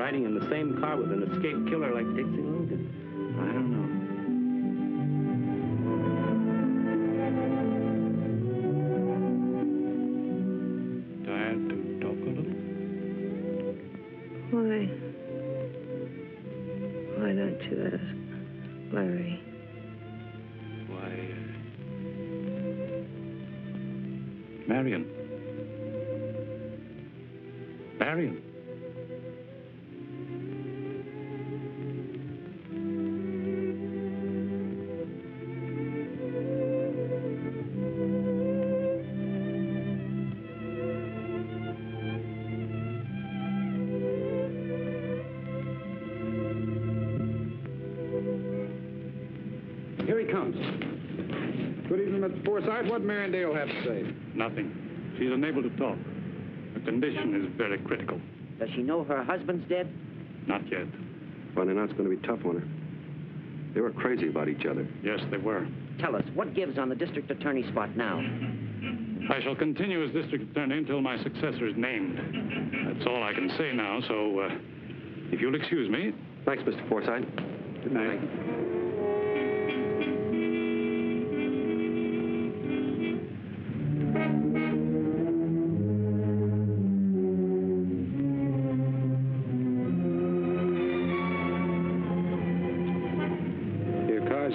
riding in the same car with an escaped killer like Dixie Logan? I don't know. Tired to talk a little? Why don't you ask Larry? Why, Marion. Marion. Here he comes. Good evening, Mr. Forsythe. What Marindale have to say? Nothing. She's unable to talk. Her condition is very critical. Does she know her husband's dead? Not yet. Finding out's going to be tough on her. They were crazy about each other. Yes, they were. Tell us, what gives on the district attorney spot now? I shall continue as district attorney until my successor is named. That's all I can say now, so if you'll excuse me. Thanks, Mr. Forsythe. Good night.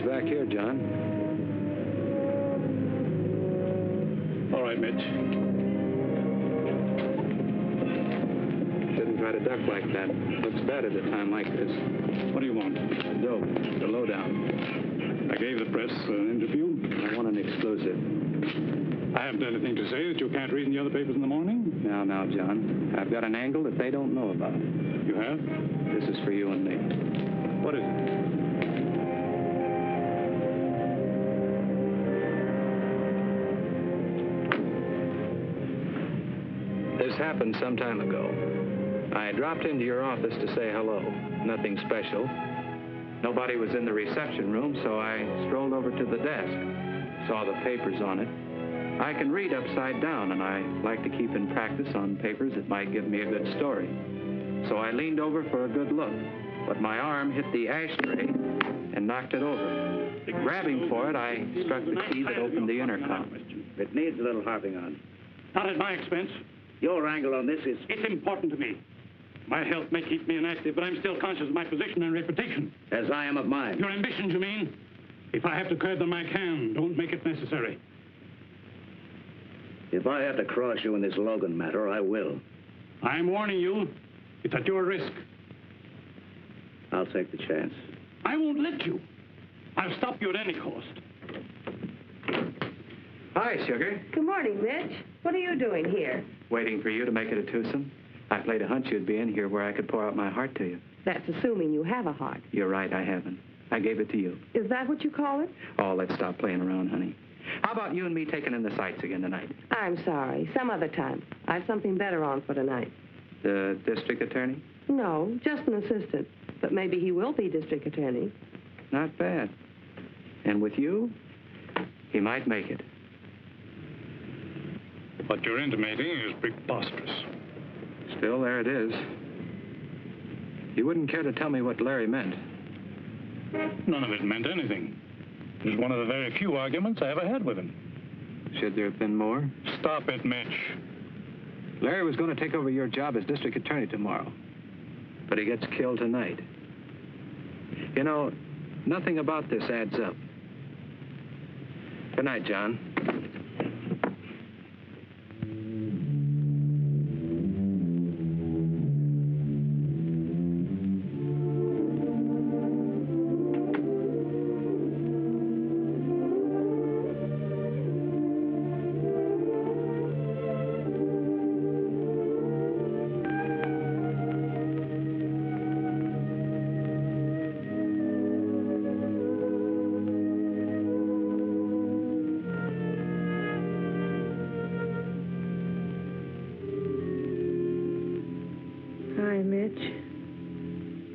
Back here, John. All right, Mitch. Shouldn't try to duck like that. Looks bad at a time like this. What do you want? Dope. The lowdown. I gave the press an interview. I want an exclusive. I haven't anything to say that you can't read in the other papers in the morning. Now, John. I've got an angle that they don't know about. You have? This is for you and me. What is it? This happened some time ago. I dropped into your office to say hello. Nothing special. Nobody was in the reception room, so I strolled over to the desk. Saw the papers on it. I can read upside down, and I like to keep in practice on papers that might give me a good story. So I leaned over for a good look, but my arm hit the ashtray and knocked it over. Grabbing for it, I struck the key that opened the intercom. It needs a little harping on. Not at my expense. Your angle on this is... It's important to me. My health may keep me inactive, but I'm still conscious of my position and reputation. As I am of mine. Your ambitions, you mean? If I have to curb them, I can. Don't make it necessary. If I have to cross you in this Logan matter, I will. I'm warning you. It's at your risk. I'll take the chance. I won't let you. I'll stop you at any cost. Hi, Sugar. Good morning, Mitch. What are you doing here? Waiting for you to make it a twosome. I played a hunch you'd be in here where I could pour out my heart to you. That's assuming you have a heart. You're right, I haven't. I gave it to you. Is that what you call it? Oh, let's stop playing around, honey. How about you and me taking in the sights again tonight? I'm sorry. Some other time. I have something better on for tonight. The district attorney? No, just an assistant. But maybe he will be district attorney. Not bad. And with you, he might make it. What you're intimating is preposterous. Still, there it is. You wouldn't care to tell me what Larry meant? None of it meant anything. It was one of the very few arguments I ever had with him. Should there have been more? Stop it, Mitch. Larry was going to take over your job as district attorney tomorrow. But he gets killed tonight. You know, nothing about this adds up. Good night, John.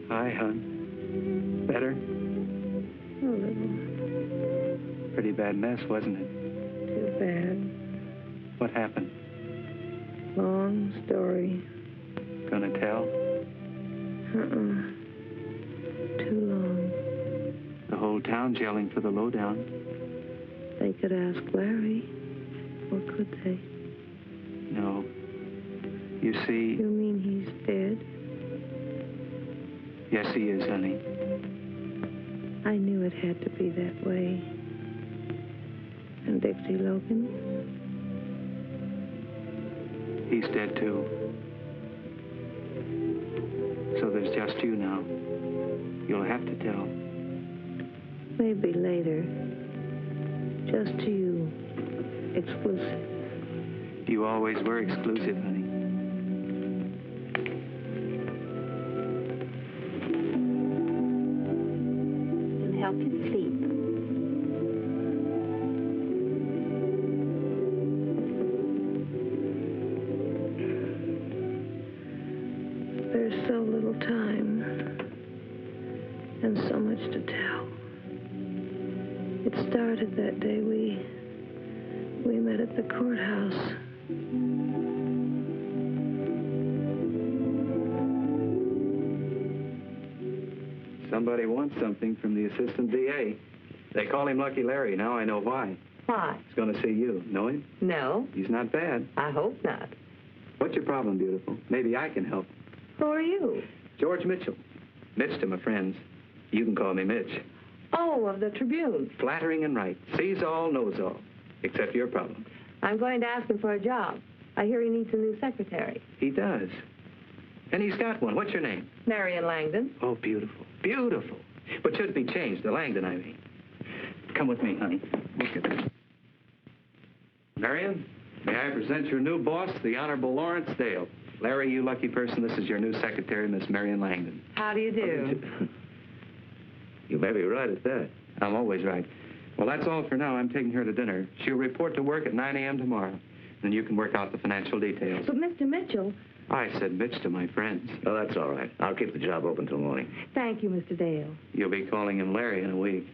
Hi, hon. Better? A little. Pretty bad mess, wasn't it? Too bad. What happened? Long story. Gonna tell? Too long. The whole town's yelling for the lowdown. They could ask Larry. Or could they? No. You see... You mean he's dead? Yes, he is, honey. I knew it had to be that way. And Dixie Logan? He's dead, too. So there's just you now. You'll have to tell. Maybe later. Just to you. Exclusive. You always were exclusive, honey. And help you sleep. There's so little time. And so much to tell. It started that day we met at the courthouse. Somebody wants something from the assistant DA. They call him Lucky Larry. Now I know why. Why? He's going to see you. Know him? No, He's not bad. I hope not. What's your problem, beautiful? Maybe I can help. Who are you? George Mitchell. Mitch to my friends. You can call me Mitch. Oh, of the Tribune. Flattering and right. Sees all, knows all. Except your problem. I'm going to ask him for a job. I hear he needs a new secretary. He does. And he's got one. What's your name? Marion Langdon. Oh, beautiful. Beautiful. But should be changed. The Langdon, I mean. Come with me, honey. Look at this. Marion, may I present your new boss, the Honorable Lawrence Dale. Larry, you lucky person, this is your new secretary, Miss Marion Langdon. How do you do? You may be right at that. I'm always right. Well, that's all for now. I'm taking her to dinner. She'll report to work at 9 a.m. tomorrow. Then you can work out the financial details. But Mr. Mitchell... I said Mitch to my friends. Oh, that's all right. I'll keep the job open till morning. Thank you, Mr. Dale. You'll be calling him Larry in a week.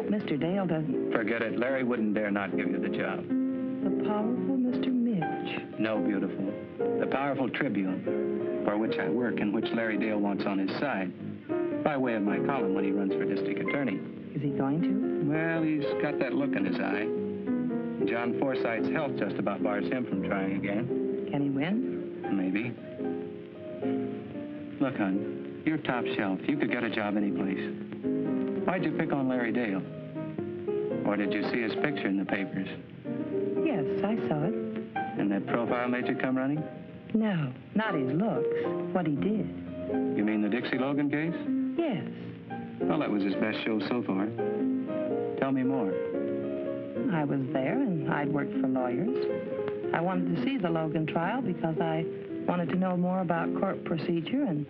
Mr. Dale doesn't... Forget it. Larry wouldn't dare not give you the job. The powerful Mr. Mitch. No, beautiful. The powerful Tribune, for which I work and which Larry Dale wants on his side, by way of my column when he runs for district attorney. Is he going to? Well, he's got that look in his eye. John Forsythe's health just about bars him from trying again. Can he win? Maybe. Look, hon, you're top shelf. You could get a job any place. Why'd you pick on Larry Dale? Or did you see his picture in the papers? Yes, I saw it. And that profile made you come running? No, not his looks. What he did. You mean the Dixie Logan case? Yes. Well, that was his best show so far. Tell me more. I was there, and I'd worked for lawyers. I wanted to see the Logan trial because I wanted to know more about court procedure and...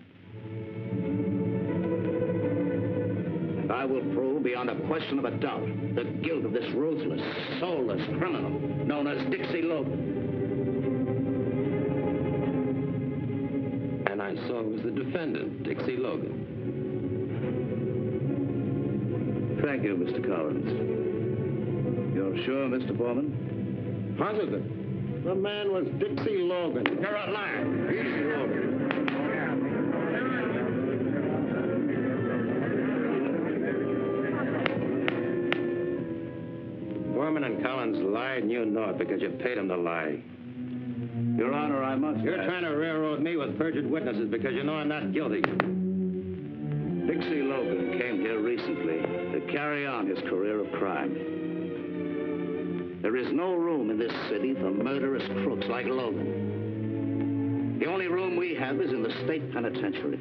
I will prove beyond a question of a doubt the guilt of this ruthless, soulless criminal known as Dixie Logan. And I saw it was the defendant, Dixie Logan. Thank you, Mr. Collins. You're sure, Mr. Foreman? Positive. The man was Dixie Logan. You're a liar. Dixie Logan. Foreman and Collins lied, and you know it because you paid them to lie. Your Honor, I must... You're trying to railroad me with perjured witnesses because you know I'm not guilty. Dixie Logan came here recently to carry on his career of crime. There is no room in this city for murderous crooks like Logan. The only room we have is in the state penitentiary.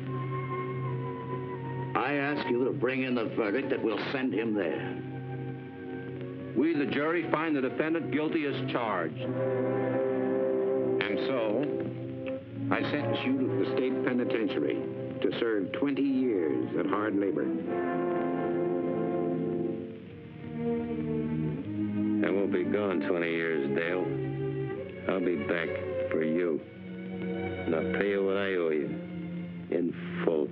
I ask you to bring in the verdict that will send him there. We, the jury, find the defendant guilty as charged. And so, I sentence you to the state penitentiary to serve 20 years at hard labor. I won't be gone 20 years, Dale. I'll be back for you. And I'll pay you what I owe you. In full.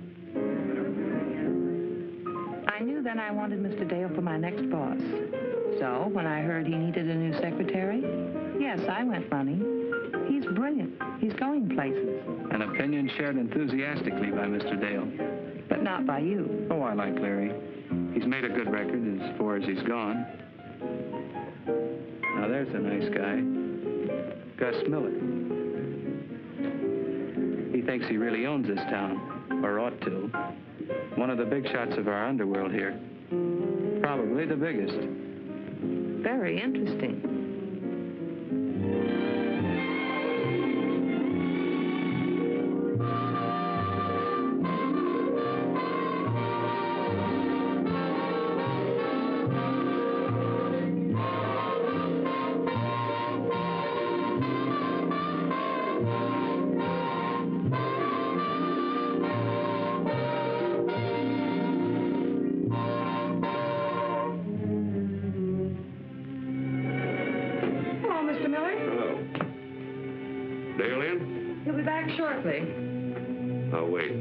I knew then I wanted Mr. Dale for my next boss. So, when I heard he needed a new secretary, yes, I went running. He's brilliant. He's going places. An opinion shared enthusiastically by Mr. Dale. But not by you. Oh, I like Larry. He's made a good record as far as he's gone. Now, there's a nice guy. Gus Miller. He thinks he really owns this town, or ought to. One of the big shots of our underworld here. Probably the biggest. Very interesting. Shortly. I'll wait.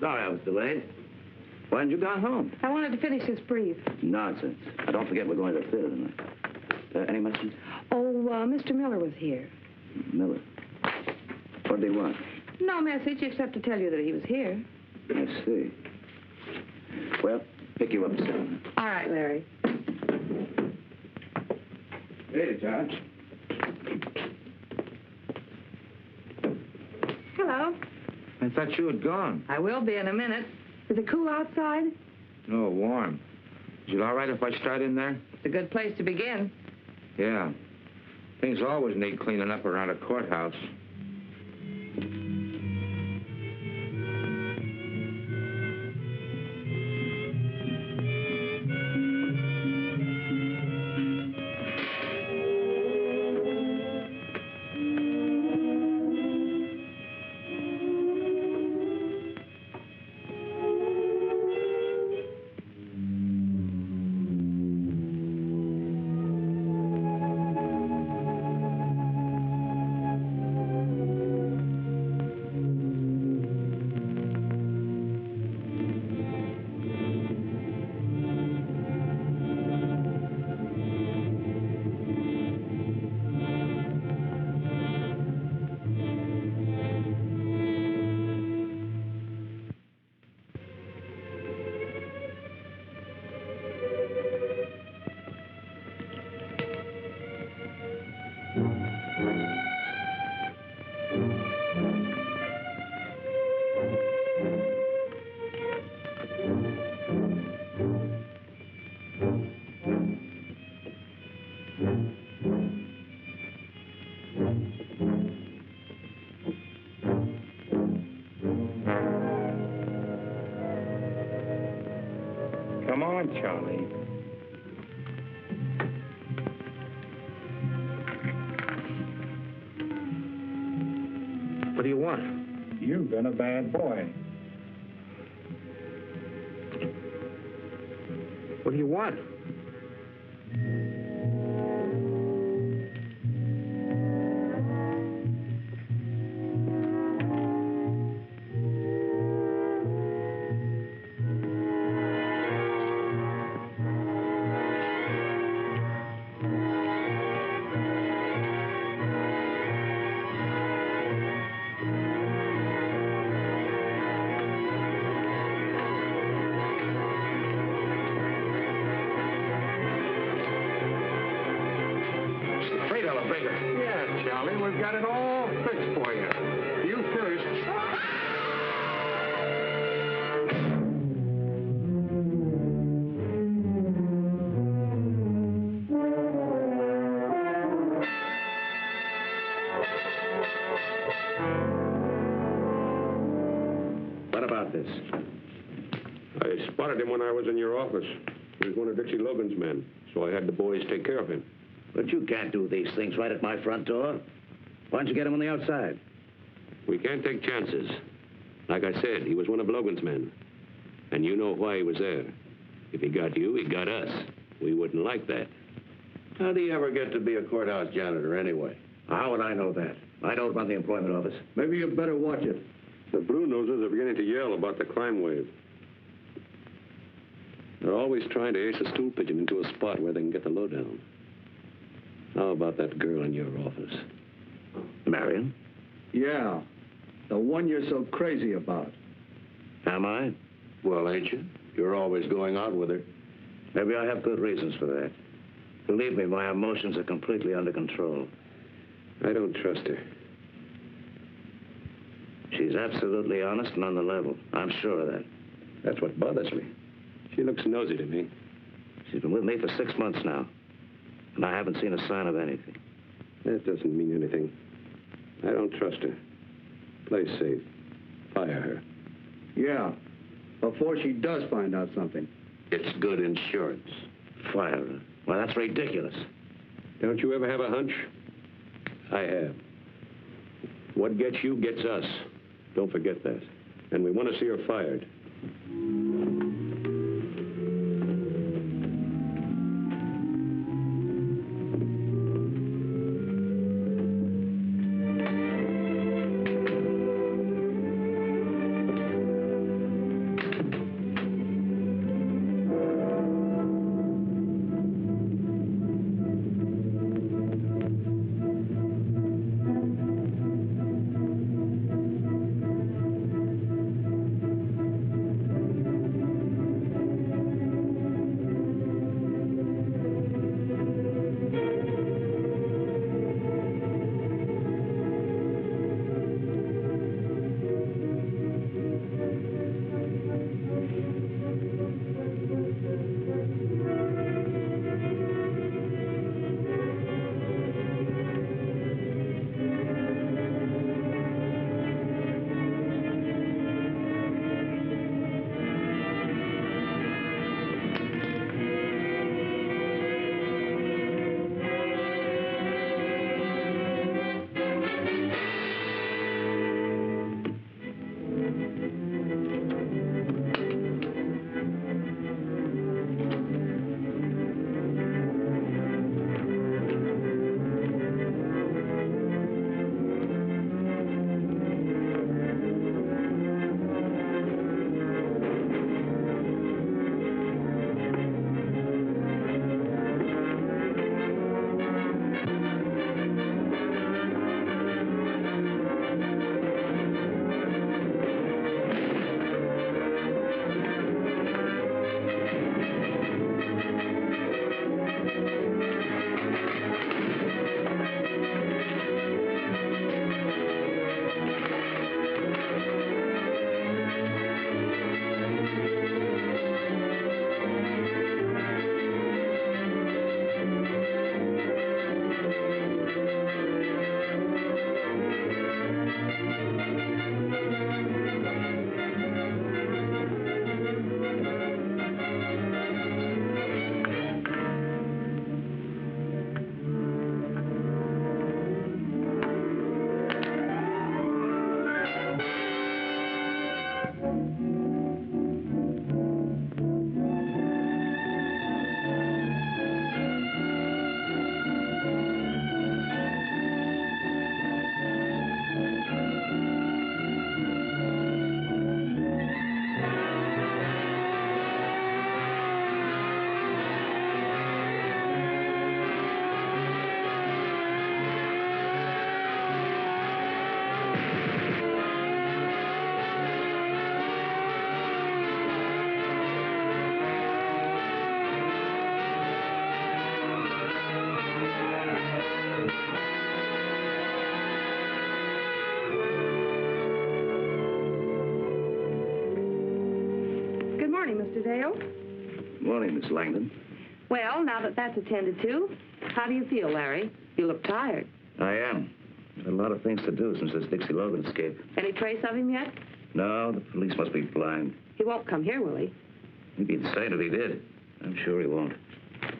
Sorry I was delayed. Why hadn't you gone home? I wanted to finish this brief. Nonsense. Don't forget we're going to the theater tonight. Any message? Oh, Mr. Miller was here. Miller. What did he want? No message except to tell you that he was here. I see. Well, pick you up soon. All right, Larry. Hey, John. Hello. I thought you had gone. I will be in a minute. Is it cool outside? No, warm. Is it all right if I start in there? It's a good place to begin. Yeah. Things always need cleaning up around a courthouse. want, Charlie? What do you want? You've been a bad boy. What do you want? Yeah, Charlie, we've got it all fixed for you. You first. What about this? I spotted him when I was in your office. He was one of Dixie Logan's men, so I had the boys take care of him. But you can't do these things right at my front door. Why don't you get him on the outside? We can't take chances. Like I said, he was one of Logan's men. And you know why he was there. If he got you, he got us. We wouldn't like that. How do you ever get to be a courthouse janitor anyway? How would I know that? I don't run the employment office. Maybe you better watch it. The Blue Noses are beginning to yell about the crime wave. They're always trying to ace a stool pigeon into a spot where they can get the lowdown. How about that girl in your office? Marion? Yeah, the one you're so crazy about. Am I? Well, ain't you? You're always going out with her. Maybe I have good reasons for that. Believe me, my emotions are completely under control. I don't trust her. She's absolutely honest and on the level. I'm sure of that. That's what bothers me. She looks nosy to me. She's been with me for 6 months now, and I haven't seen a sign of anything. That doesn't mean anything. I don't trust her. Play safe. Fire her. Yeah, before she does find out something. It's good insurance. Fire her? Well, that's ridiculous. Don't you ever have a hunch? I have. What gets you gets us. Don't forget that. And we want to see her fired. morning, Mr. Dale. Morning, Miss Langdon. Well, now that that's attended to, how do you feel, Larry? You look tired. I am. I've had a lot of things to do since this Dixie Logan escape. Any trace of him yet? No, the police must be blind. He won't come here, will he? He'd be insane if he did. I'm sure he won't.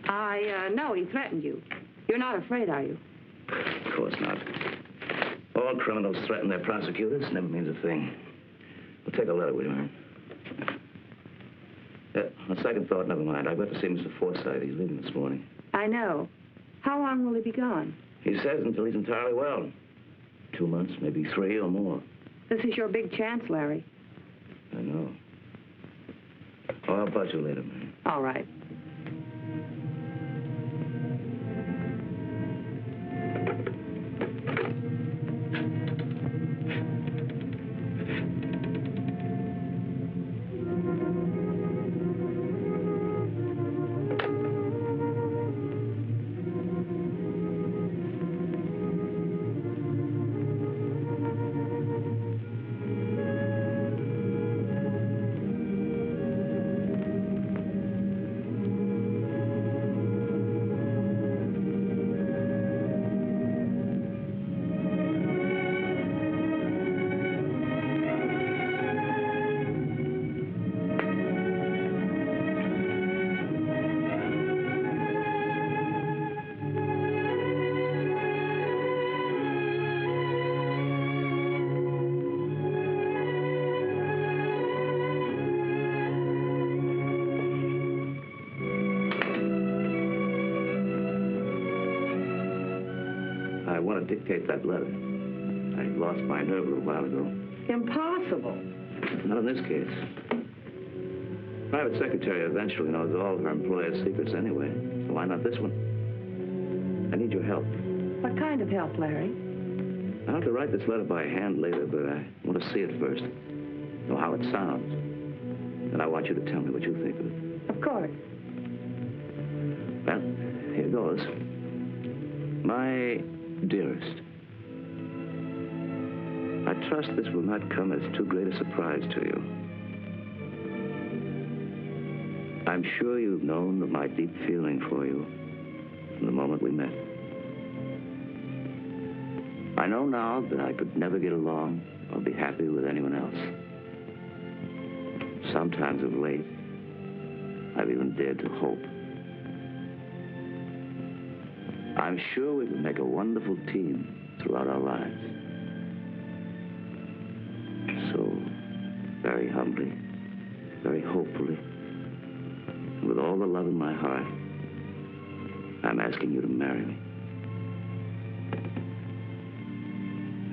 I know he threatened you. You're not afraid, are you? Of course not. All criminals threaten their prosecutors. Never means a thing. Well, take a letter, will you, man? On second thought, never mind. I've got to see Mr. Forsythe. He's leaving this morning. I know. How long will he be gone? He says until he's entirely well. 2 months, maybe 3 or more. This is your big chance, Larry. I know. Oh, I'll buzz you later, man. All right. Dictate that letter. I lost my nerve a little while ago. Impossible. Not in this case. Private secretary eventually knows all of her employers' secrets anyway. So why not this one? I need your help. What kind of help, Larry? I'll have to write this letter by hand later, but I want to see it first. Know how it sounds. And I want you to tell me what you think of it. Of course. Well, here goes. My dearest, I trust this will not come as too great a surprise to you. I'm sure you've known of my deep feeling for you from the moment we met. I know now that I could never get along or be happy with anyone else. Sometimes of late, I've even dared to hope. I'm sure we can make a wonderful team throughout our lives. So, very humbly, very hopefully, and with all the love in my heart, I'm asking you to marry me.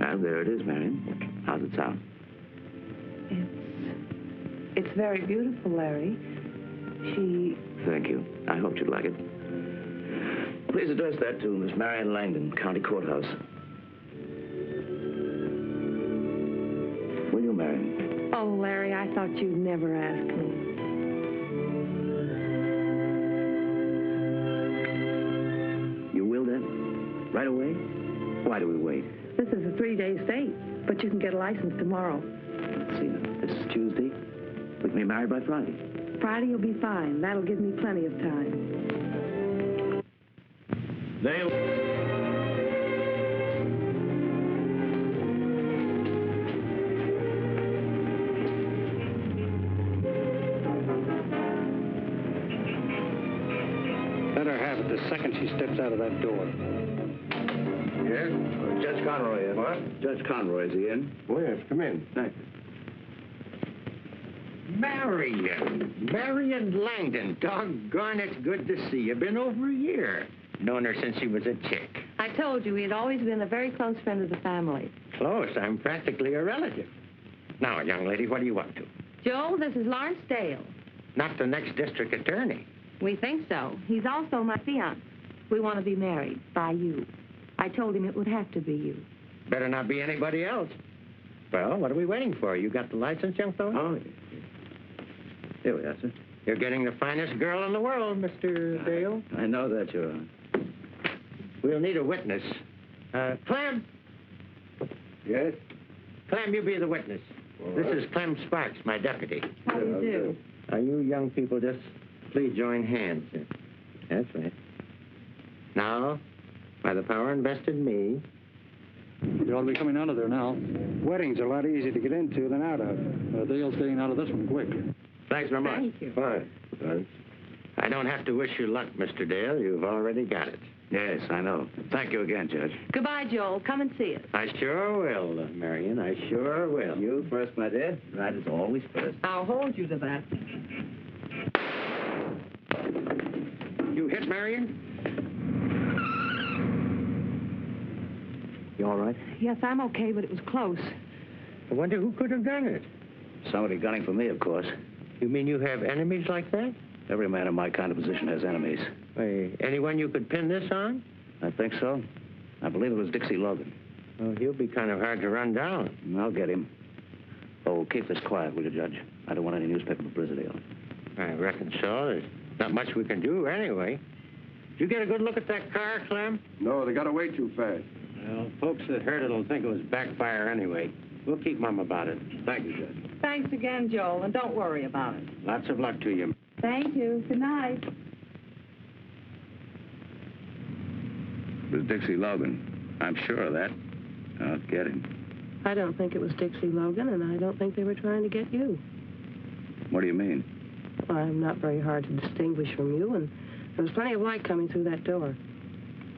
And there it is, Marion. How's it sound? It's very beautiful, Larry. Thank you. I hoped you'd like it. Please address that to Miss Marion Langdon, County Courthouse. Will you marry me? Oh, Larry, I thought you'd never ask me. You will then? Right away? Why do we wait? This is a 3-day state, but you can get a license tomorrow. Let's see now. This is Tuesday. We can be married by Friday. Friday will be fine. That'll give me plenty of time. Dale. Let her have it the second she steps out of that door. Yes? Judge Conroy, what? Judge Conroy, is he in? Oh, yes. Come in. Thank you. Marion Langdon. Doggone, it's good to see you. Been over a year. Known her since she was a chick. I told you, he had always been a very close friend of the family. Close. I'm practically a relative. Now, young lady, what are you up to? Joe, this is Lawrence Dale. Not the next district attorney. We think so. He's also my fiancé. We want to be married by you. I told him it would have to be you. Better not be anybody else. Well, what are we waiting for? You got the license, young fellow? Oh, yes. Here we are, sir. You're getting the finest girl in the world, Mr. Dale. I know that, Your Honor. We'll need a witness. Clem. Yes? Clem, you be the witness. This is Clem Sparks, my deputy. How do you do? Now, you young people just please join hands. That's right. Now, by the power invested in me... You ought to be coming out of there now. Wedding's a lot easier to get into than out of. Dale's getting out of this one quick. Thanks very much. Thank you. Fine. I don't have to wish you luck, Mr. Dale. You've already got it. Yes, I know. Thank you again, Judge. Goodbye, Joel. Come and see us. I sure will, Marion. I sure will. You first, my dear. Right is always first. I'll hold you to that. You hit Marion? You all right? Yes, I'm okay, but it was close. I wonder who could have done it. Somebody gunning for me, of course. You mean you have enemies like that? Every man in my kind of position has enemies. Why, anyone you could pin this on? I think so. I believe it was Dixie Logan. Well, he'll be kind of hard to run down. I'll get him. Oh, keep this quiet, will you, Judge? I don't want any newspaper publicity on it. I reckon so. There's not much we can do anyway. Did you get a good look at that car, Clem? No, they got away too fast. Well, folks that heard it'll think it was backfire anyway. We'll keep mum about it. Thank you, Judge. Thanks again, Joel, and don't worry about it. Lots of luck to you. Thank you. Good night. It was Dixie Logan. I'm sure of that. I'll get him. I don't think it was Dixie Logan, and I don't think they were trying to get you. What do you mean? Well, I'm not very hard to distinguish from you, and there was plenty of light coming through that door.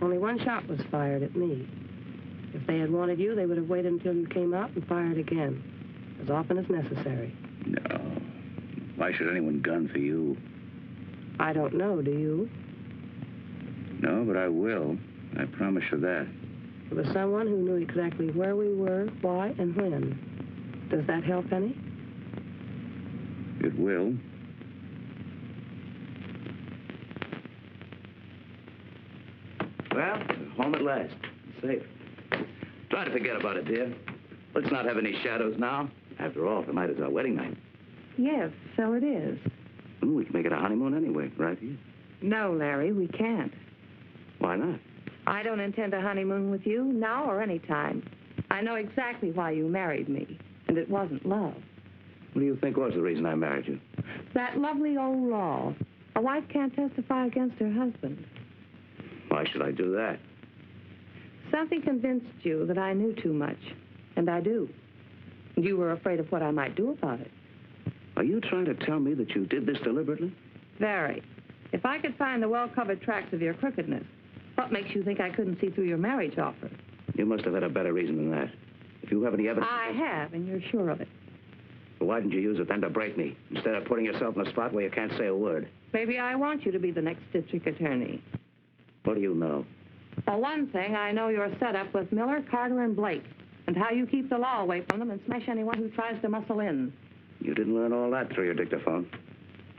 Only one shot was fired at me. If they had wanted you, they would have waited until you came out and fired again, as often as necessary. No. Why should anyone gun for you? I don't know, do you? No, but I will. I promise you that. It was someone who knew exactly where we were, why, and when. Does that help any? It will. Well, we're home at last. Safe. Try to forget about it, dear. Let's not have any shadows now. After all, tonight is our wedding night. Yes, so it is. We can make it a honeymoon anyway, right here. No, Larry, we can't. Why not? I don't intend a honeymoon with you, now or any time. I know exactly why you married me, and it wasn't love. What do you think was the reason I married you? That lovely old law. A wife can't testify against her husband. Why should I do that? Something convinced you that I knew too much, and I do. And you were afraid of what I might do about it. Are you trying to tell me that you did this deliberately? Very. If I could find the well-covered tracks of your crookedness, what makes you think I couldn't see through your marriage offer? You must have had a better reason than that. If you have any evidence... I have, and you're sure of it. Well, why didn't you use it then to break me, instead of putting yourself in a spot where you can't say a word? Maybe I want you to be the next district attorney. What do you know? For one thing, I know your setup with Miller, Carter, and Blake, and how you keep the law away from them and smash anyone who tries to muscle in. You didn't learn all that through your dictaphone.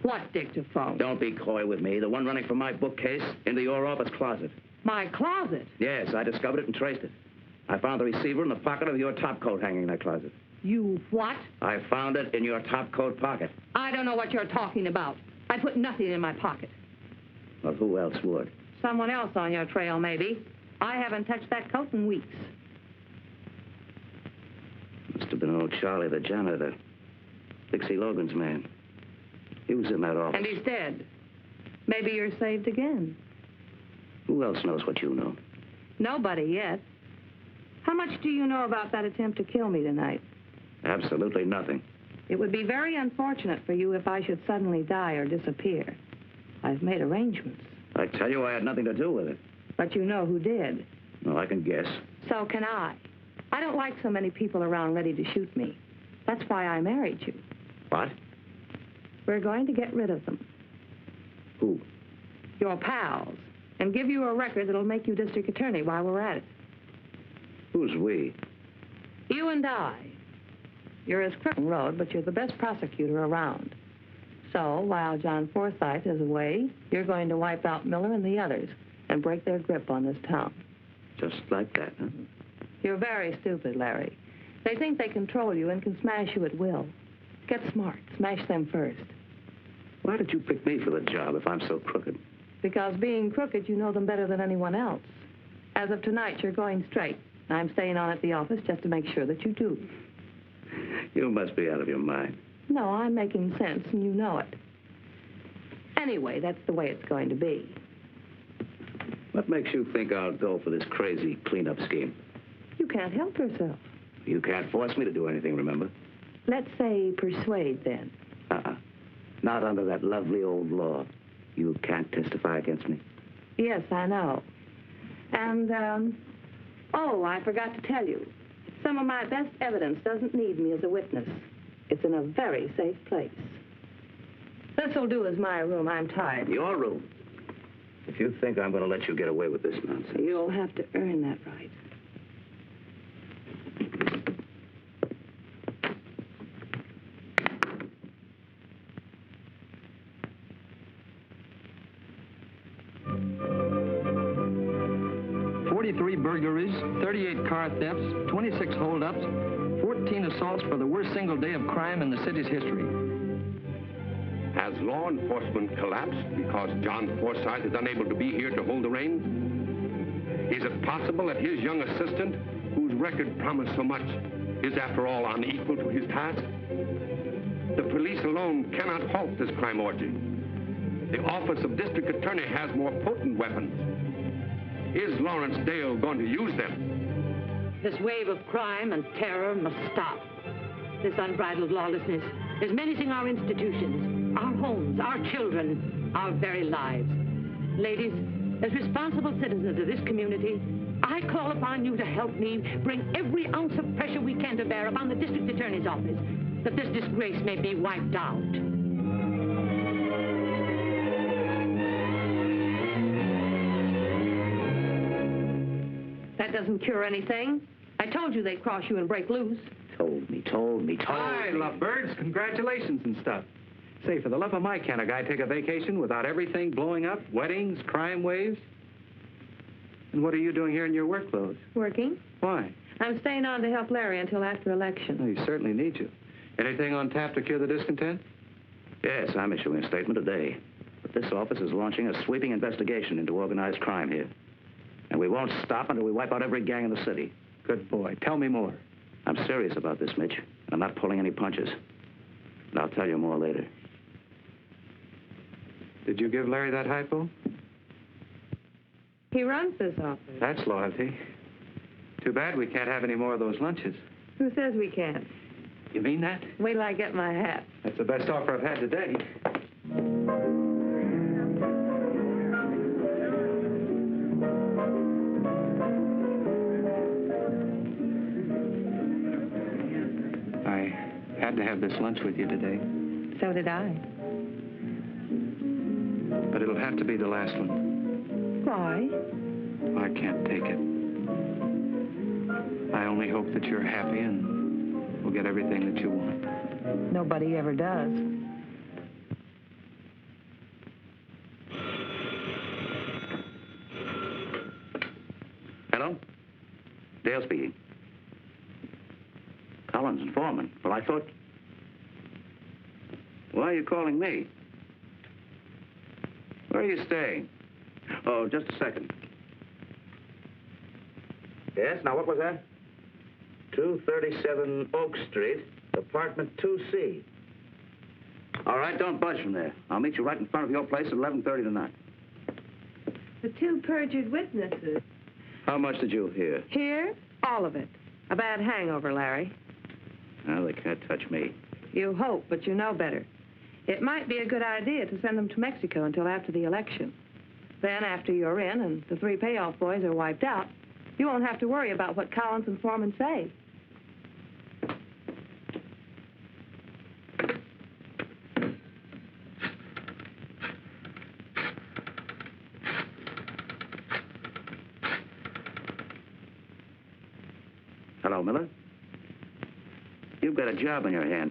What dictaphone? Don't be coy with me. The one running from my bookcase into your office closet. My closet? Yes, I discovered it and traced it. I found the receiver in the pocket of your topcoat hanging in that closet. You what? I found it in your topcoat pocket. I don't know what you're talking about. I put nothing in my pocket. Well, who else would? Someone else on your trail, maybe. I haven't touched that coat in weeks. Must have been old Charlie, the janitor. Dixie Logan's man. He was in that office. And he's dead. Maybe you're saved again. Who else knows what you know? Nobody yet. How much do you know about that attempt to kill me tonight? Absolutely nothing. It would be very unfortunate for you if I should suddenly die or disappear. I've made arrangements. I tell you, I had nothing to do with it. But you know who did. Well, I can guess. So can I. I don't like so many people around ready to shoot me. That's why I married you. What? We're going to get rid of them. Who? Your pals. And give you a record that'll make you district attorney while we're at it. Who's we? You and I. You're as crooked road, but you're the best prosecutor around. So, while John Forsythe is away, you're going to wipe out Miller and the others and break their grip on this town. Just like that, huh? You're very stupid, Larry. They think they control you and can smash you at will. Get smart. Smash them first. Why did you pick me for the job if I'm so crooked? Because being crooked, you know them better than anyone else. As of tonight, you're going straight. I'm staying on at the office just to make sure that you do. You must be out of your mind. No, I'm making sense, and you know it. Anyway, that's the way it's going to be. What makes you think I'll go for this crazy cleanup scheme? You can't help yourself. You can't force me to do anything, remember? Let's say persuade, then. Not under that lovely old law. You can't testify against me. Yes, I know. And, oh, I forgot to tell you. Some of my best evidence doesn't need me as a witness. It's in a very safe place. This'll do as my room. I'm tired. Your room? If you think I'm going to let you get away with this nonsense... You'll have to earn that right. Burglaries, 38 car thefts, 26 holdups, 14 assaults for the worst single day of crime in the city's history. Has law enforcement collapsed because John Forsythe is unable to be here to hold the reins? Is it possible that his young assistant, whose record promised so much, is after all unequal to his task? The police alone cannot halt this crime orgy. The Office of District Attorney has more potent weapons. Is Lawrence Dale going to use them? This wave of crime and terror must stop. This unbridled lawlessness is menacing our institutions, our homes, our children, our very lives. Ladies, as responsible citizens of this community, I call upon you to help me bring every ounce of pressure we can to bear upon the District Attorney's office, that this disgrace may be wiped out. That doesn't cure anything. I told you they'd cross you and break loose. Told me. Hi, lovebirds. Congratulations and stuff. Say, for the love of Mike, can a guy take a vacation without everything blowing up? Weddings, crime waves? And what are you doing here in your work clothes? Working. Why? I'm staying on to help Larry until after election. Well, he certainly needs you. Anything on tap to cure the discontent? Yes, I'm issuing a statement today. But this office is launching a sweeping investigation into organized crime here. And we won't stop until we wipe out every gang in the city. Good boy. Tell me more. I'm serious about this, Mitch. And I'm not pulling any punches. And I'll tell you more later. Did you give Larry that hypo? He runs this office. That's loyalty. Too bad we can't have any more of those lunches. Who says we can't? You mean that? Wait till I get my hat. That's the best offer I've had today. I had to have this lunch with you today. So did I. But it'll have to be the last one. Why? I can't take it. I only hope that you're happy and will get everything that you want. Nobody ever does. Hello? Dale speaking. Collins and Foreman. Well, I thought... Why are you calling me? Where are you staying? Oh, just a second. Yes, now what was that? 237 Oak Street, apartment 2C. All right, don't budge from there. I'll meet you right in front of your place at 11:30 tonight. The two perjured witnesses. How much did you hear? Here? All of it. A bad hangover, Larry. Well, they can't touch me. You hope, but you know better. It might be a good idea to send them to Mexico until after the election. Then, after you're in and the three payoff boys are wiped out, you won't have to worry about what Collins and Foreman say. Hello, Miller. You've got a job on your hand.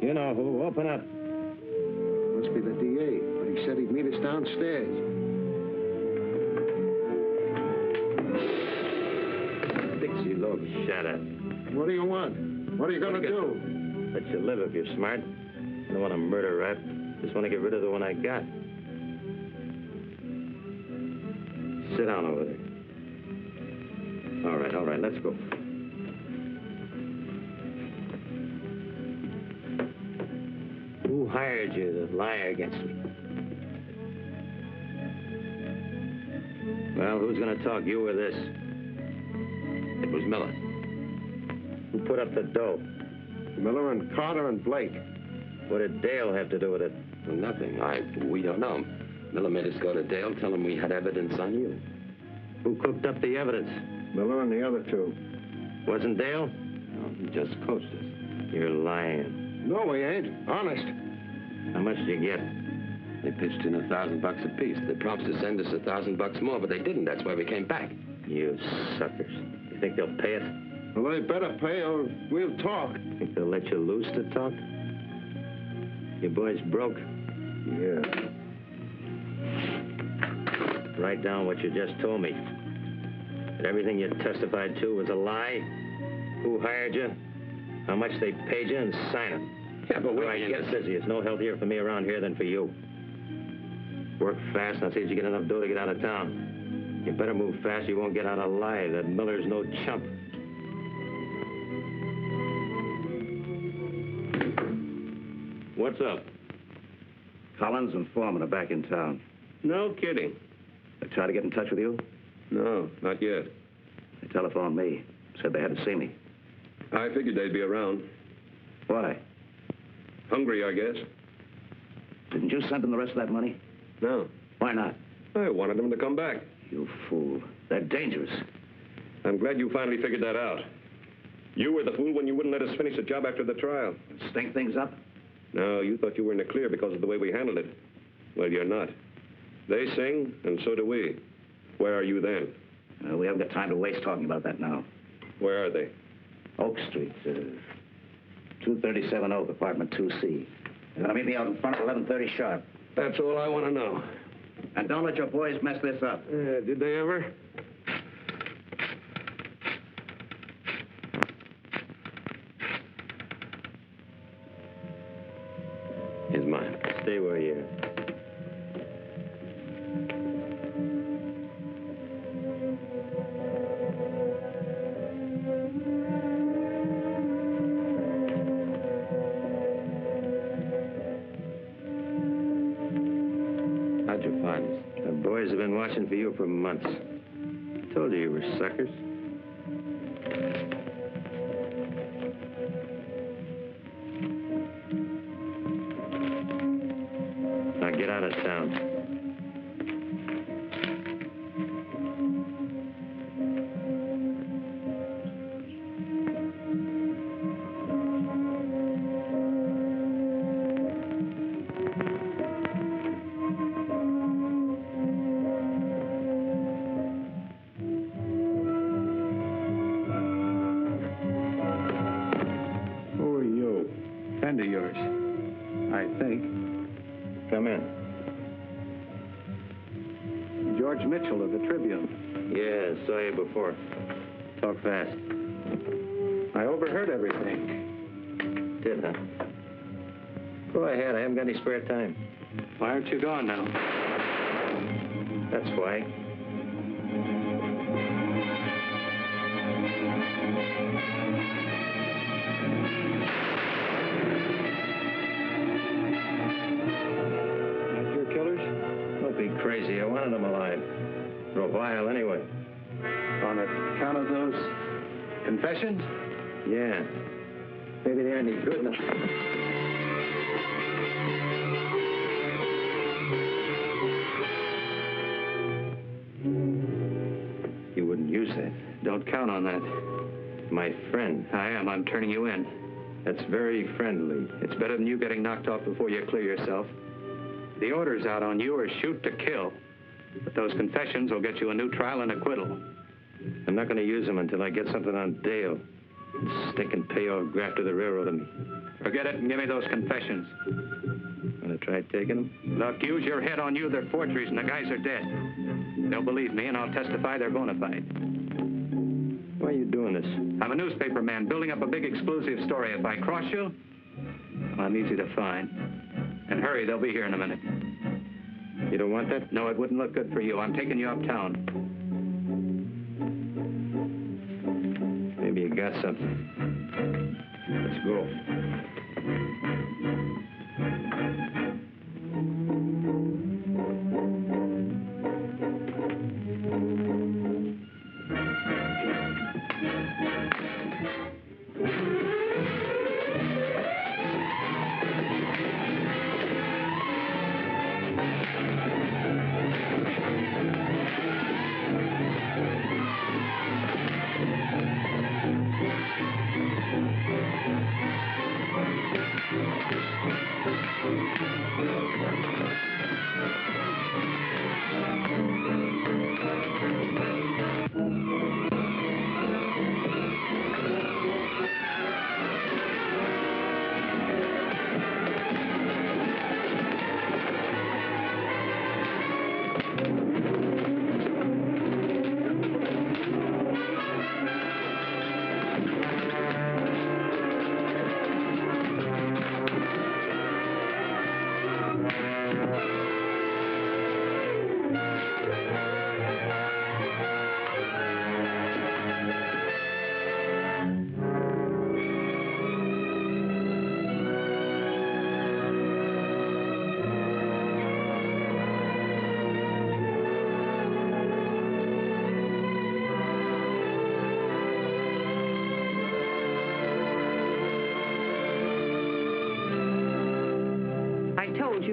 You know who. Open up. Must be the DA, but he said he'd meet us downstairs. Dixie Logan. Shut up. What do you want? What are you going to do? Let you live if you're smart. I don't want to murder rap. Just want to get rid of the one I got. Sit down over there. All right, let's go. Who hired you to lie against me? Well, who's going to talk, you or this? It was Miller. Who put up the dough? Miller and Carter and Blake. What did Dale have to do with it? Well, nothing. We don't know. Miller made us go to Dale, tell him we had evidence on you. Who cooked up the evidence? Miller and the other two. Wasn't Dale? No, he just coached us. You're lying. No, we ain't. Honest. How much did you get? They pitched in $1,000 apiece. They promised to send us $1,000 more, but they didn't. That's why we came back. You suckers. You think they'll pay it? Well, they better pay or we'll talk. Think they'll let you loose to talk? You boys broke? Yeah. Write down what you just told me. That everything you testified to was a lie? Who hired you? How much they paid you, and sign it. Yeah, but All right, get busy. It's no healthier for me around here than for you. Work fast, and I'll see if you get enough dough to get out of town. You better move fast, you won't get out alive. That Miller's no chump. What's up? Collins and Foreman are back in town. No kidding. They tried to get in touch with you? No, not yet. They telephoned me. Said they had to see me. I figured they'd be around. Why? Hungry, I guess. Didn't you send them the rest of that money? No. Why not? I wanted them to come back. You fool. They're dangerous. I'm glad you finally figured that out. You were the fool when you wouldn't let us finish the job after the trial. Stink things up? No, you thought you were in the clear because of the way we handled it. Well, you're not. They sing, and so do we. Where are you then? We haven't got time to waste talking about that now. Where are they? Oak Street, 237 Oak, apartment 2C. They're going to meet me out in front at 11:30 sharp. That's all I want to know. And don't let your boys mess this up. Did they ever? Here's mine. Stay where you are. How'd you find us? The boys have been watching for you for months. I told you were suckers. Now get out of town. Friend of yours, I think. Come in. George Mitchell of the Tribune. Yeah, saw you before. Talk fast. I overheard everything. Did, huh? Go ahead, I haven't got any spare time. Why aren't you gone now? That's why. Not your killers? Don't be crazy. I wanted them alive. For a while, anyway. On account of those confessions? Yeah. Maybe they aren't any good enough. You wouldn't use that. Don't count on that. My friend. I am. I'm turning you in. That's very friendly. It's better than you getting knocked off before you clear yourself. The orders out on you are shoot to kill. But those confessions will get you a new trial and acquittal. I'm not going to use them until I get something on Dale. Stinking payoff graft to the railroad of me. Forget it and give me those confessions. Wanna try taking them? Look, use your head on you. They're forgeries and the guys are dead. They'll believe me and I'll testify they're bona fide. Why are you doing this? I'm a newspaper man building up a big exclusive story. If I cross you, I'm easy to find. And hurry, they'll be here in a minute. You don't want that? No, it wouldn't look good for you. I'm taking you uptown. Maybe you got something. Let's go.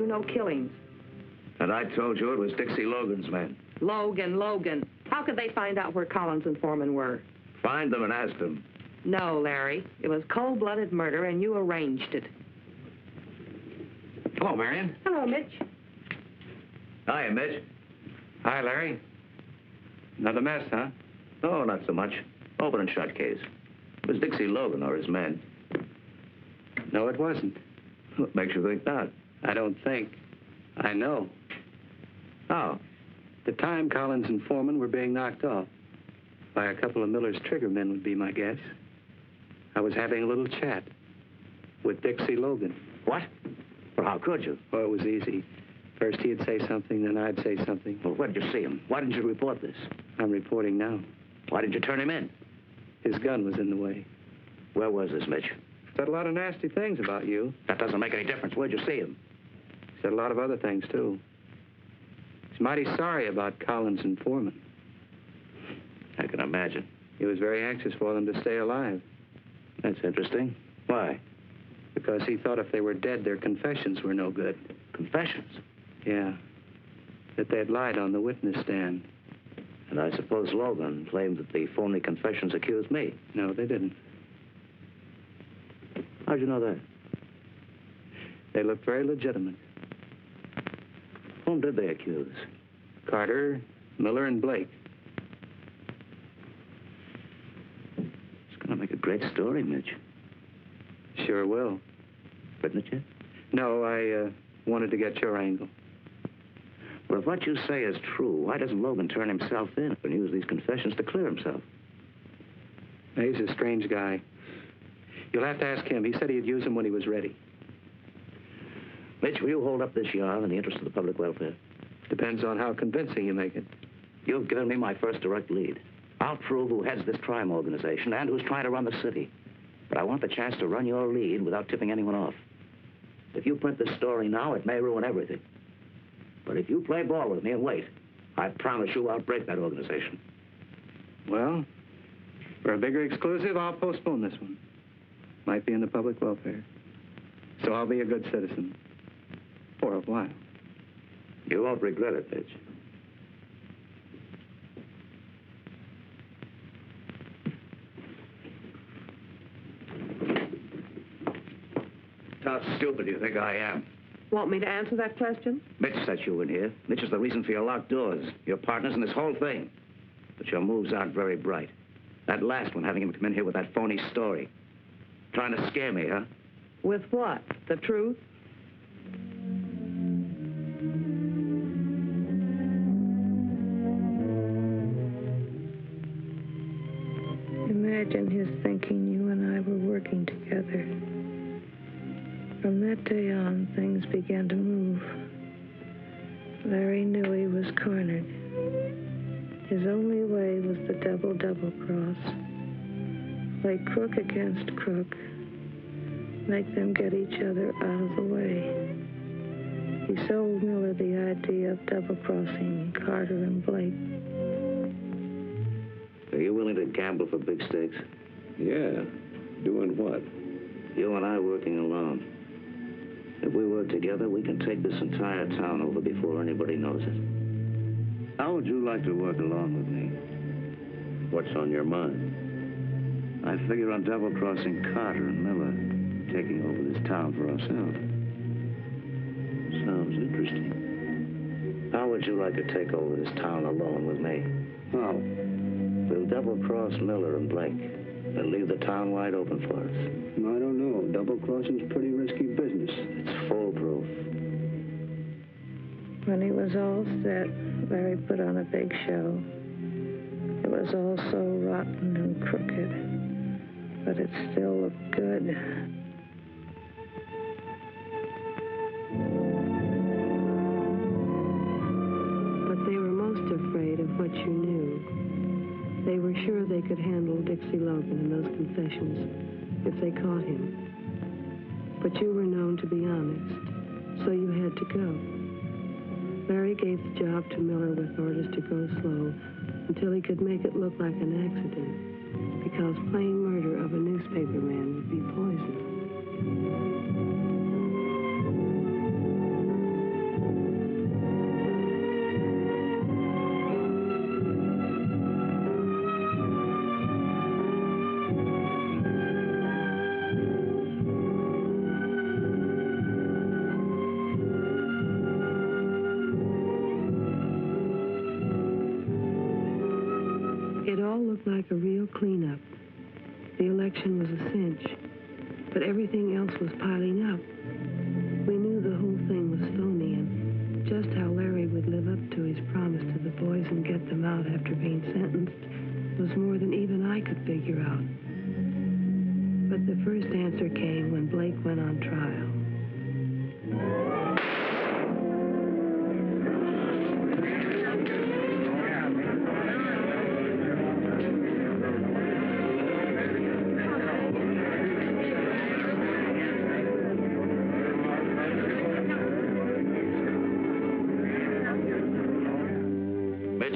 No killings. And I told you it was Dixie Logan's men. Logan. How could they find out where Collins and Foreman were? Find them and ask them. No, Larry. It was cold-blooded murder, and you arranged it. Hello, Marion. Hello, Mitch. Hiya, Mitch. Hi, Larry. Another mess, huh? Oh, not so much. Open and shut case. It was Dixie Logan or his men. No, it wasn't. What makes you think that? I don't think. I know. How? The time Collins and Foreman were being knocked off by a couple of Miller's trigger men would be my guess. I was having a little chat with Dixie Logan. What? Well, how could you? Oh, it was easy. First he'd say something, then I'd say something. Well, where did you see him? Why didn't you report this? I'm reporting now. Why didn't you turn him in? His gun was in the way. Where was this, Mitch? Said a lot of nasty things about you. That doesn't make any difference. Where'd you see him? Said a lot of other things, too. He's mighty sorry about Collins and Foreman. I can imagine. He was very anxious for them to stay alive. That's interesting. Why? Because he thought if they were dead, their confessions were no good. Confessions? Yeah. That they'd lied on the witness stand. And I suppose Logan claimed that the phony confessions accused me. No, they didn't. How'd you know that? They looked very legitimate. Whom did they accuse? Carter, Miller, and Blake. It's going to make a great story, Mitch. Sure will. Written it yet? No, I wanted to get your angle. Well, if what you say is true, why doesn't Logan turn himself in and use these confessions to clear himself? He's a strange guy. You'll have to ask him. He said he'd use them when he was ready. Mitch, will you hold up this yarn in the interest of the public welfare? Depends on how convincing you make it. You've given me my first direct lead. I'll prove who heads this crime organization and who's trying to run the city. But I want the chance to run your lead without tipping anyone off. If you print this story now, it may ruin everything. But if you play ball with me and wait, I promise you I'll break that organization. Well, for a bigger exclusive, I'll postpone this one. Might be in the public welfare. So I'll be a good citizen. For a while. You won't regret it, Mitch. How stupid do you think I am? Want me to answer that question? Mitch set you in here. Mitch is the reason for your locked doors, your partners in this whole thing. But your moves aren't very bright. That last one, having him come in here with that phony story. Trying to scare me, huh? With what? The truth? Imagine his thinking you and I were working together. From that day on, things began to move. Larry knew he was cornered. His only way was the double cross. Play crook against crook. Make them get each other out of the way. He sold Miller the idea of double-crossing Carter and Blake. Are you willing to gamble for big stakes? Yeah. Doing what? You and I working alone. If we work together, we can take this entire town over before anybody knows it. How would you like to work along with me? What's on your mind? I figure on double-crossing Carter and Miller, taking over this town for ourselves. Sounds interesting. How would you like to take over this town alone with me? How? We'll double-cross Miller and Blake and leave the town wide open for us. I don't know. Double-crossing's pretty risky business. It's foolproof. When he was all set, Larry put on a big show. It was all so rotten and crooked, but it still looked good. But they were most afraid of what you knew. They were sure they could handle Dixie Logan and those confessions if they caught him. But you were known to be honest, so you had to go. Larry gave the job to Miller with orders to go slow until he could make it look like an accident, because plain murder of a newspaper man would be poison. It all looked like a real cleanup. The election was a cinch, but everything else was piling up. We knew the whole thing was phony, and just how Larry would live up to his promise to the boys and get them out after being sentenced was more than even I could figure out. But the first answer came when Blake went on trial.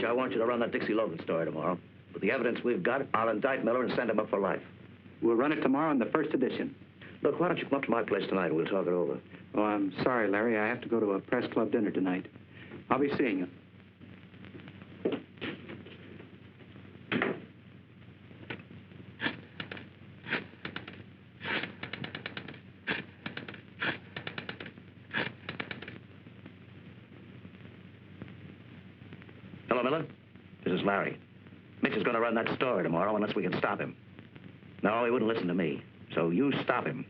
I want you to run that Dixie Logan story tomorrow. With the evidence we've got, I'll indict Miller and send him up for life. We'll run it tomorrow in the first edition. Look, why don't you come up to my place tonight and we'll talk it over? Oh, I'm sorry, Larry. I have to go to a press club dinner tonight. I'll be seeing you. Hello, Miller. This is Larry. Mitch is going to run that story tomorrow unless we can stop him. No, he wouldn't listen to me, so you stop him.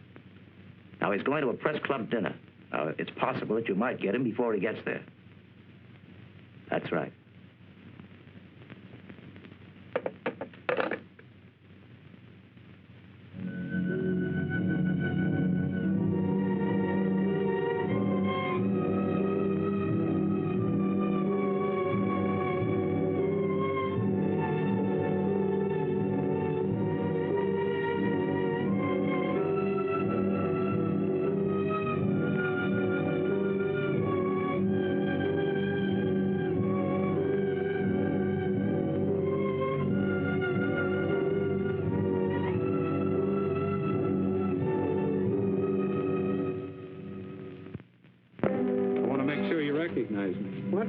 Now, he's going to a press club dinner. Now, it's possible that you might get him before he gets there. That's right. What?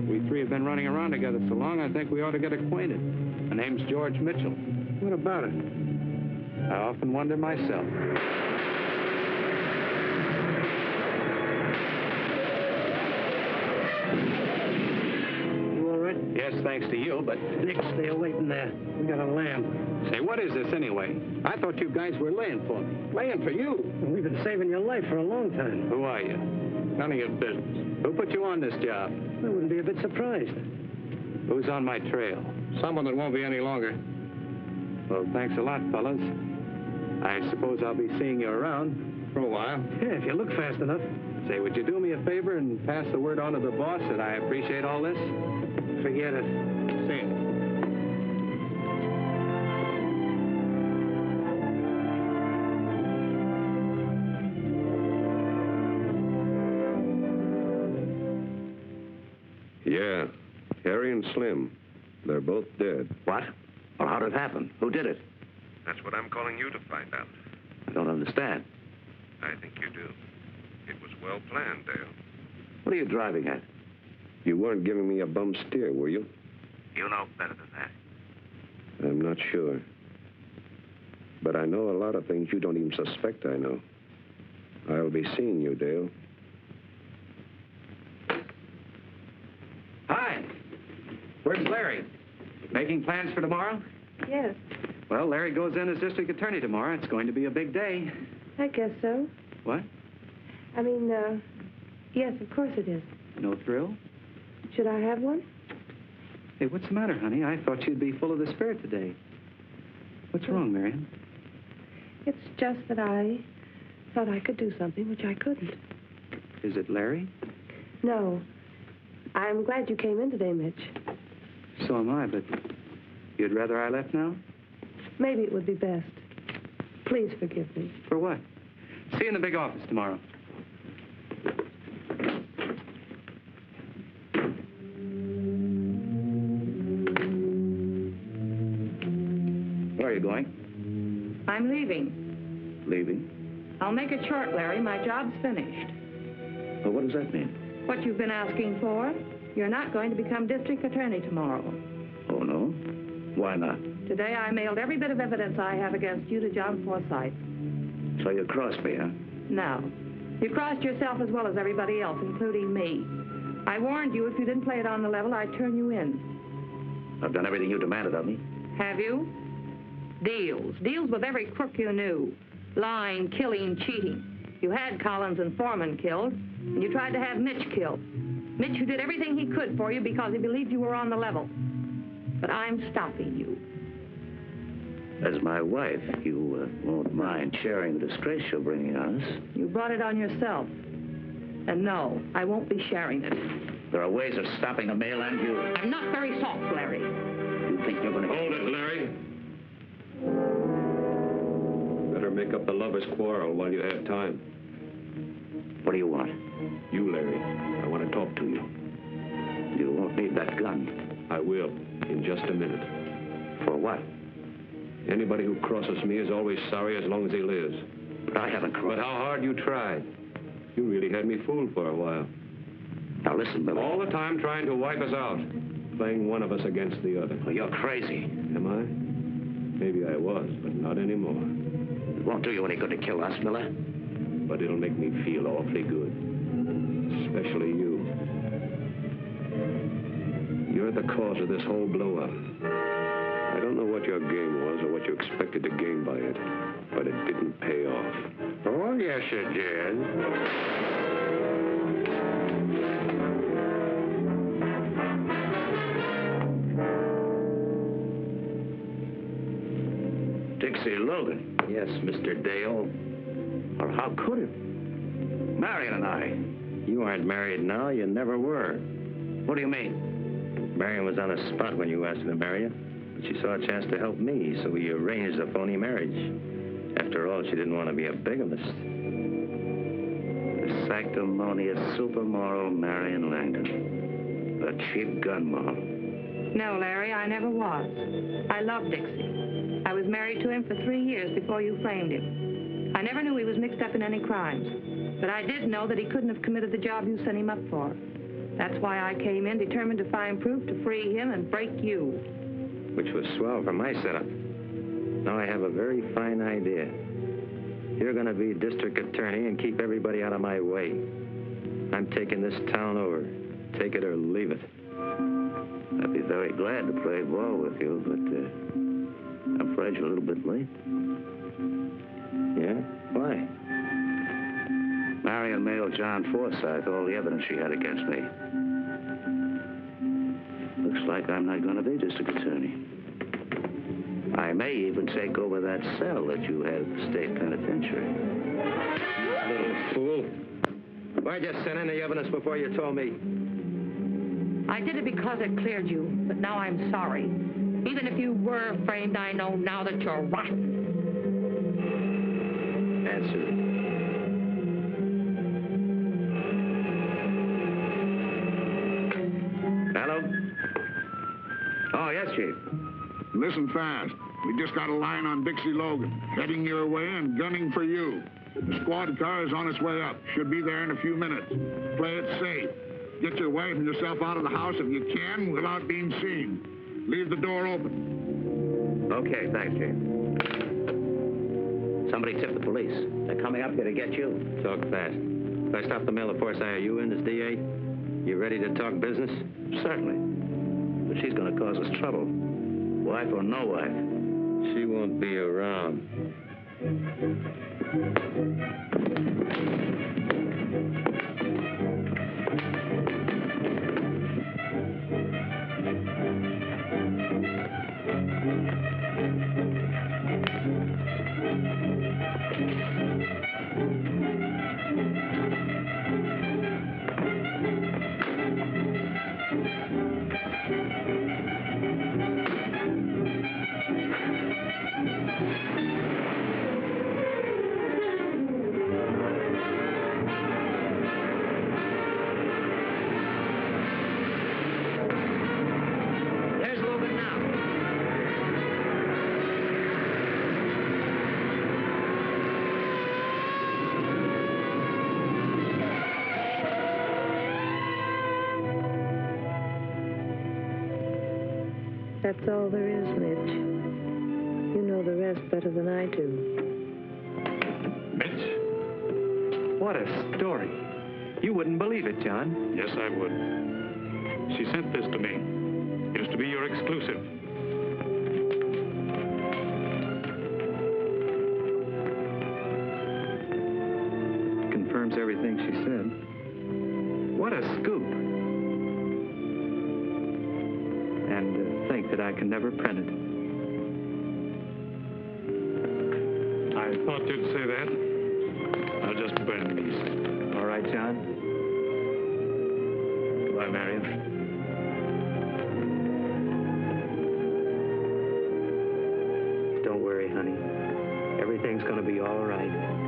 We three have been running around together so long, I think we ought to get acquainted. My name's George Mitchell. What about it? I often wonder myself. You all right? guess thanks to you, but... Nick, stay away from there. We got a lamb. Say, what is this anyway? I thought you guys were laying for me. Laying for you. We've been saving your life for a long time. Who are you? None of your business. Who put you on this job? I wouldn't be a bit surprised. Who's on my trail? Someone that won't be any longer. Well, thanks a lot, fellas. I suppose I'll be seeing you around. For a while. Yeah, if you look fast enough. Say, would you do me a favor and pass the word on to the boss that I appreciate all this? Forget it. See you. Yeah, Harry and Slim. They're both dead. What? Well, how did it happen? Who did it? That's what I'm calling you to find out. I don't understand. I think you do. It was well planned, Dale. What are you driving at? You weren't giving me a bum steer, were you? You know better than that. I'm not sure. But I know a lot of things you don't even suspect I know. I'll be seeing you, Dale. Hi. Where's Larry? Making plans for tomorrow? Yes, Well, Larry goes in as district attorney tomorrow. It's going to be a big day. I guess so. What? I mean, yes, of course it is. No thrill? Should I have one? Hey, what's the matter, honey? I thought you'd be full of the spirit today. What's wrong, Marion? It's just that I thought I could do something which I couldn't. Is it Larry? No. I'm glad you came in today, Mitch. So am I, but you'd rather I left now? Maybe it would be best. Please forgive me. For what? See you in the big office tomorrow. Where are you going? I'm leaving. Leaving? I'll make it short, Larry. My job's finished. Well, what does that mean? What you've been asking for, you're not going to become district attorney tomorrow. Oh, no? Why not? Today I mailed every bit of evidence I have against you to John Forsythe. So you crossed me, huh? No. You crossed yourself as well as everybody else, including me. I warned you if you didn't play it on the level, I'd turn you in. I've done everything you demanded of me. Have you? Deals. Deals with every crook you knew. Lying, killing, cheating. You had Collins and Foreman killed, and you tried to have Mitch killed. Mitch, who did everything he could for you because he believed you were on the level. But I'm stopping you. As my wife, you won't mind sharing the disgrace you're bringing on us. You brought it on yourself. And no, I won't be sharing it. There are ways of stopping a mail and you. I'm not very soft, Larry. You think you're going to... Hold it, Larry. Better make up the lovers' quarrel while you have time. What do you want? You, Larry. I want to talk to you. You won't need that gun. I will, in just a minute. For what? Anybody who crosses me is always sorry as long as he lives. But I haven't crossed. But how hard you tried. You really had me fooled for a while. Now listen, Billy. All the time trying to wipe us out. Playing one of us against the other. Well, you're crazy. Am I? Maybe I was, but not anymore. It won't do you any good to kill us, Miller. But it'll make me feel awfully good. Especially you. You're the cause of this whole blow-up. I don't know what your game was or what you expected to gain by it, but it didn't pay off. Oh, yes, it did. Dixie Logan. Yes, Mr. Dale. Or how could it? Marion and I. You aren't married now. You never were. What do you mean? Marion was on the spot when you asked her to marry you. But she saw a chance to help me, so we arranged a phony marriage. After all, she didn't want to be a bigamist. The sanctimonious, supermoral Marion Langdon. A cheap gun model. No, Larry, I never was. I loved Dixie. I was married to him for 3 years before you framed him. I never knew he was mixed up in any crimes. But I did know that he couldn't have committed the job you sent him up for. That's why I came in, determined to find proof to free him and break you. Which was swell for my setup. Now I have a very fine idea. You're going to be district attorney and keep everybody out of my way. I'm taking this town over. Take it or leave it. That'd be very be glad to play ball with you, but I'm afraid you're a little bit late. Yeah? Why? Marion mailed John Forsythe all the evidence she had against me. Looks like I'm not going to be district attorney. I may even take over that cell that you had at the state penitentiary. Little fool. Why'd you send in the evidence before you told me? I did it because it cleared you, but now I'm sorry. Even if you were framed, I know now that you're rotten. Answer it. Hello? Oh, yes, Chief. Listen fast. We just got a line on Dixie Logan, heading your way and gunning for you. The squad car is on its way up. Should be there in a few minutes. Play it safe. Get your wife and yourself out of the house if you can without being seen. Leave the door open. Okay, thanks, Chief. Somebody tipped the police. They're coming up here to get you. Talk fast. If I stop the mail, of course, are you in as DA? You ready to talk business? Certainly. But she's going to cause us trouble. Wife or no wife. She won't be around. That's all there is, Mitch. You know the rest better than I do. Mitch? What a story. You wouldn't believe it, John. Yes, I would. She sent this to me. It is to be your exclusive. Confirms everything she said. What a scoop. And to think that I can never print it. I thought you'd say that. I'll just burn these. All right, John. Goodbye, Marion. Don't worry, honey. Everything's going to be all right.